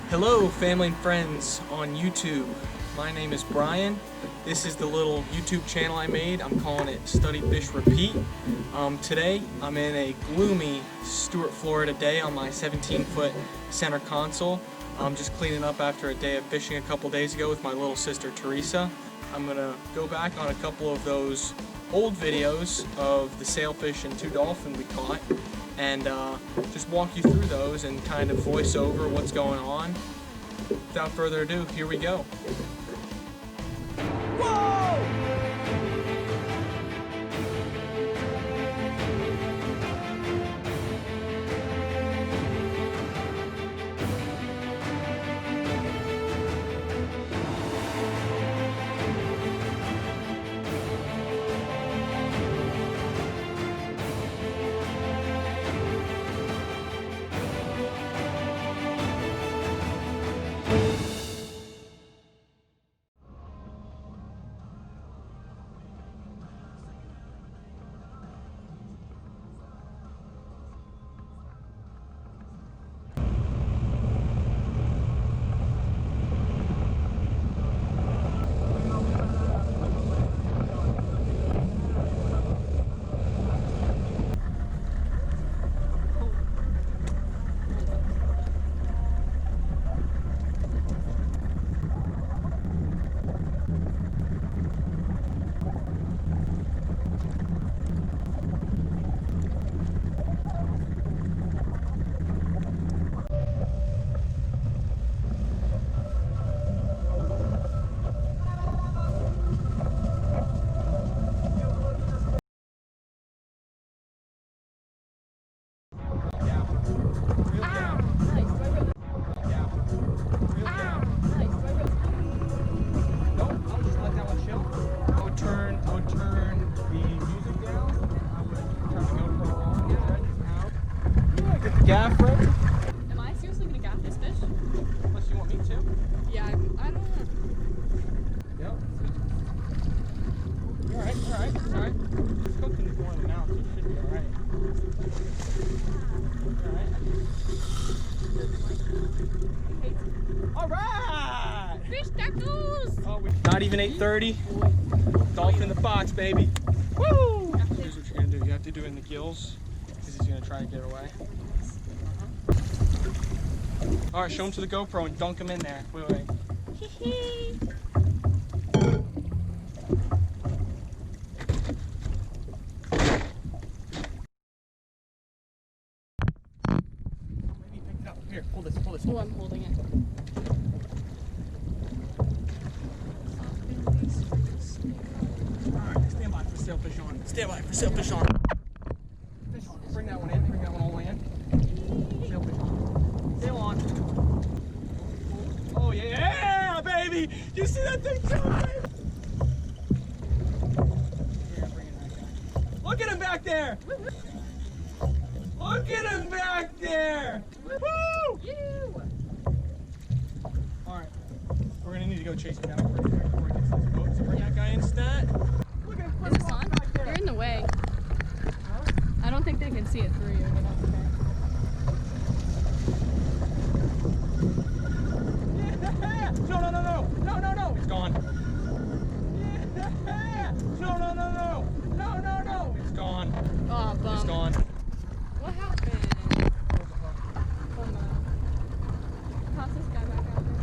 Hello family and friends on YouTube. My name is Brian. This is the little YouTube channel I made. I'm calling it Study Fish Repeat. Today I'm in a gloomy Stuart Florida day on my 17-foot center console. I'm just cleaning up after a day of fishing a couple days ago with my little sister Teresa. I'm gonna go back on a couple of those old videos of the sailfish and 2 dolphin we caught and just walk you through those and kind of voice over what's going on. Without further ado, here we go. Gaff, right? Am I seriously gonna gaff this fish? Unless you want me to. Yeah, I don't know. Yep. Alright. It's cooking before in the mouth, so it should be alright. Alright! Fish tacos! Oh, not even 8:30. Dolphin in the box, baby. Woo! Here's what you're gonna do. You have to do it in the gills, because he's gonna try to get away. Alright, show him to the GoPro and dunk him in there. Wait. Hee Maybe pick it up. Here, pull this. Oh, I'm holding it. Alright, stand by for sailfish on. Stand by for sailfish on. Fish on. Bring that one in. Bring that one all in. Sailfish on. Sail on. Oh yeah, baby! You see that thing jump, baby? Yeah, bring it back down. Look at him back there! Look at him back there! Woo! You! Alright, we're gonna need to go chase him down before he gets to this boat. So bring that guy instead. Look at him. Is this on? You're in the way. I don't think they can see it through you, but that's okay. No, he's gone. Yeah. No, he's gone. Oh, bum. He's gone. What happened? Oh no. Toss this guy back out there.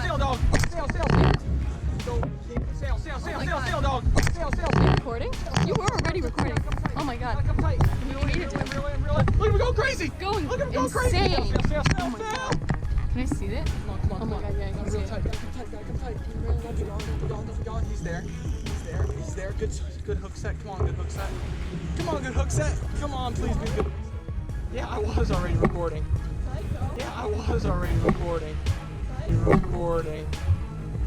Sail, dog. Sail. Are you recording? You were already recording. Oh my god. Come tight. You needed to. Reel in. Look at him go crazy. Going Look at him go insane. crazy. Sail. Oh my god. Can I see it? Come on. Oh my god, yeah, I can see Real it. tight. Come tight. Don't be gone. He's there. Good hook set. Come on, good hook set. Come on, please be good. Yeah, I was already recording. Psycho. Yeah, I was already recording. Psycho. Recording.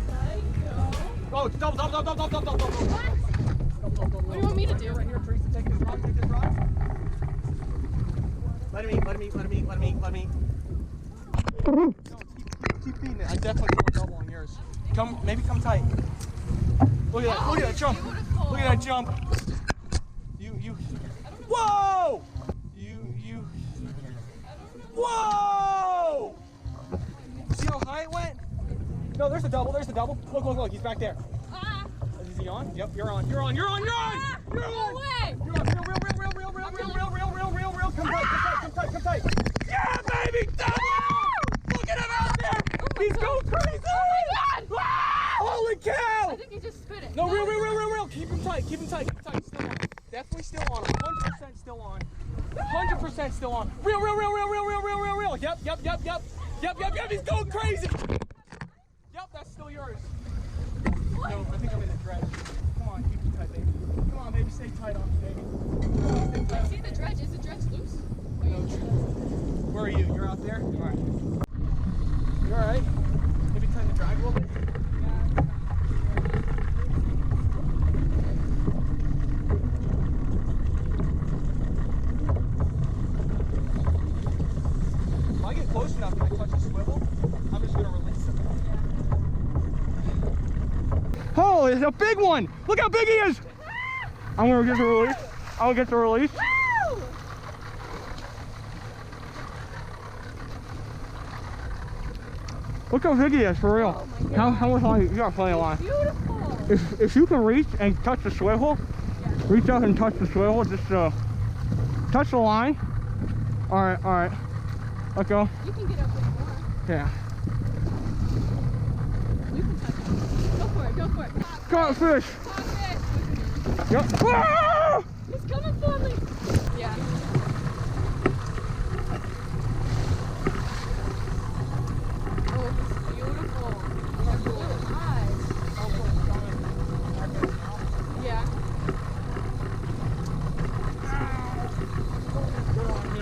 Psycho. Oh, double. What? What do you want me to do? Right here, Teresa, take this rod, Let me. No, keep beating it. I definitely put a double on yours. Maybe come tight. Look at that jump. Beautiful. Look at that jump. You. Whoa! You. Whoa! See how high it went? No, there's the double. Look, he's back there. Ah! Is he on? Yep, you're on. You're on. Ah! You're on. No way! You're on. Real. Come tight. Yeah, baby! Double! Look at him out there! He's going crazy! Oh my God! Holy cow! I think he just spit it. No, real. Keep him tight. Still on. Definitely still on. 100% still on. 100% still on. Real. Yep. He's going crazy. Yep, that's still yours. No, I think I'm in the dredge. Come on, keep it tight, baby. Come on, baby, stay tight on me, baby. I see the dredge. Is the dredge loose? No, where are you? You're out there? All right. You all right? Maybe time to drag a little bit? If I get close enough and I touch the swivel, I'm just going to release him. Oh, it's a big one! Look how big he is! I'm going to get the release. I'll get the release. Woo! Look how big he is, for real. Oh my God. How much line? You got plenty of line. Beautiful. If you can reach and touch the swivel, reach up and touch the swivel, just touch the line. All right. Let go. You can get up with more. Yeah. You can touch it. Go for it. Caught fish. Caught fish. Yep. Ah! He's coming for me. Yeah. Oh, he's beautiful. He has blue eyes. Yeah.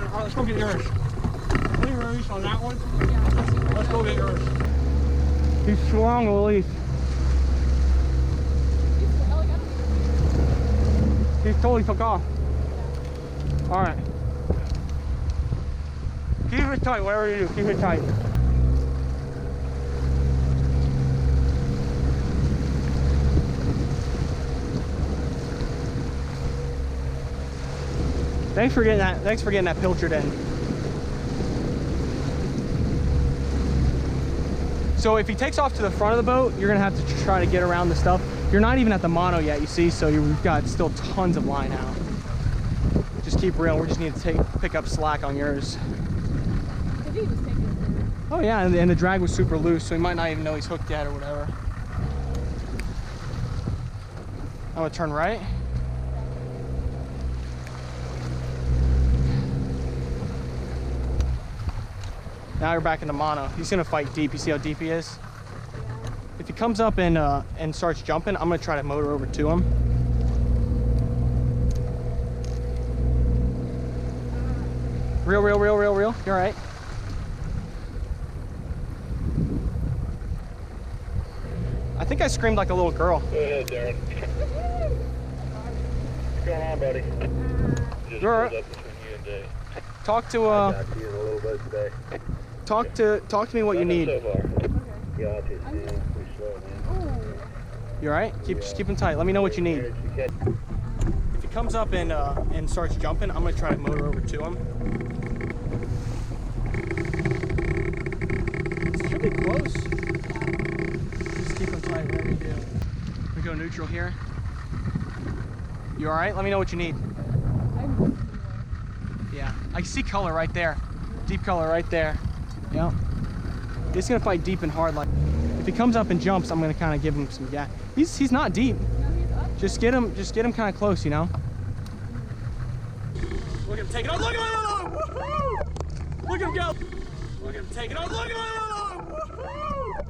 All right, let's go get yours. Any release on that one? Yeah. Let's go get yours. He's strong release. He totally took off. All right. Keep it tight, whatever you do, keep it tight. Thanks for getting that pilchard in. So if he takes off to the front of the boat, you're gonna have to try to get around the stuff. You're not even at the mono yet, you see, so we've got still tons of line out. Just keep reeling. We just need to pick up slack on yours. Maybe he was taking it there. Oh yeah, and the drag was super loose, so he might not even know he's hooked yet or whatever. I'm gonna turn right. Now you're back in the mono. He's gonna fight deep. You see how deep he is? If he comes up and starts jumping, I'm gonna try to motor over to him. Reel. You're all right. I think I screamed like a little girl. Go ahead, Darren. What's going on, buddy? Just You're all pulled right. up between you and Jay. Talk to Got you in a little bit today. talk to me what you need. So far. Okay. Got you, man. Pretty slow, man. Oh. You all right? Just keep him tight. Let me know what you need. If he comes up and starts jumping, I'm gonna try to motor over to him. Should be close. Just keep him tight, whatever you do. We go neutral here. You all right? Let me know what you need. Yeah, I see color right there. Deep color right there. Yep. He's gonna fight deep and hard. Like, if he comes up and jumps, I'm gonna kind of give him some gas. He's not deep. No, he's up. Just get him kind of close, you know. Look at him take it off. Look at him! Woohoo! Look at him go! Look at him take it off. Look at him! Woohoo!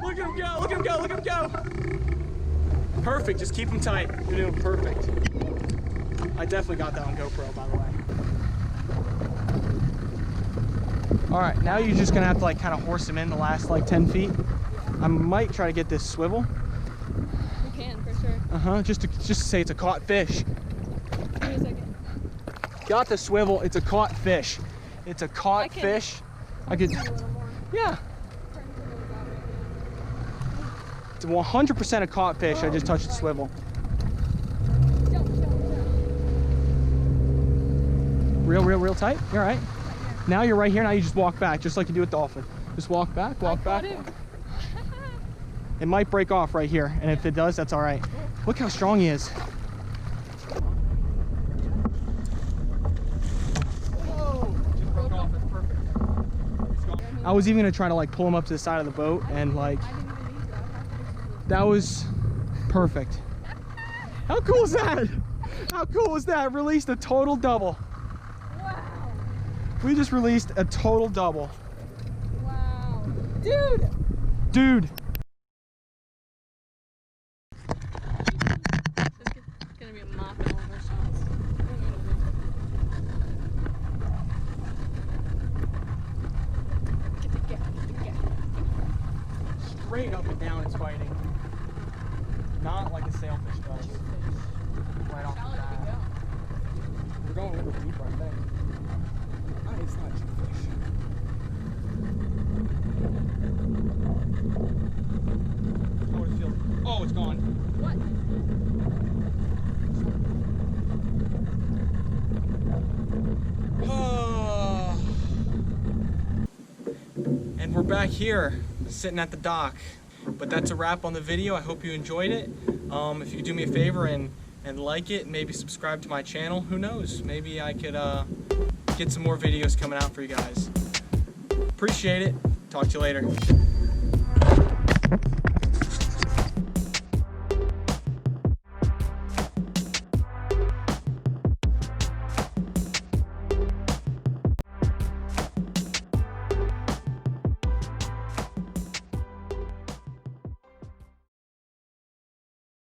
Look at him go! Look at him go! Look at him go! Perfect. Just keep him tight. You're doing perfect. I definitely got that on GoPro, by the way. All right, now you're just gonna have to like kind of horse him in the last like 10 feet. I might try to get this swivel. We can, for sure. Just to say it's a caught fish. Give me a second. Got the swivel, it's a caught fish. It's a caught fish. I could, Do a little more. yeah. Turn the wheels out right It's 100% a caught fish. I just touched the swivel. now. Jump. Real tight. You're all right. Now you're right here. Now you just walk back, just like you do with dolphin. Just walk back, walk back. It might break off right here, and if it does, that's all right. Look how strong he is. Whoa! Just broke off. That's perfect. I was even gonna try to like pull him up to the side of the boat, and like I didn't even need that. that was perfect. How cool is that? How cool is that? Released a total double. Wow. We just released a total double. Wow. Dude! Dude. It's gonna be a mop in all of our shots. Get the gap. Straight up and down it's fighting. Not like a sailfish does. Right off the bat. We're going a little deeper, I think. It's not jewfish. How would it feel? Oh, it's gone. What? And we're back here, sitting at the dock. But that's a wrap on the video. I hope you enjoyed it. If you could do me a favor and like it, maybe subscribe to my channel. Who knows? Maybe I could get some more videos coming out for you guys. Appreciate it. Talk to you later.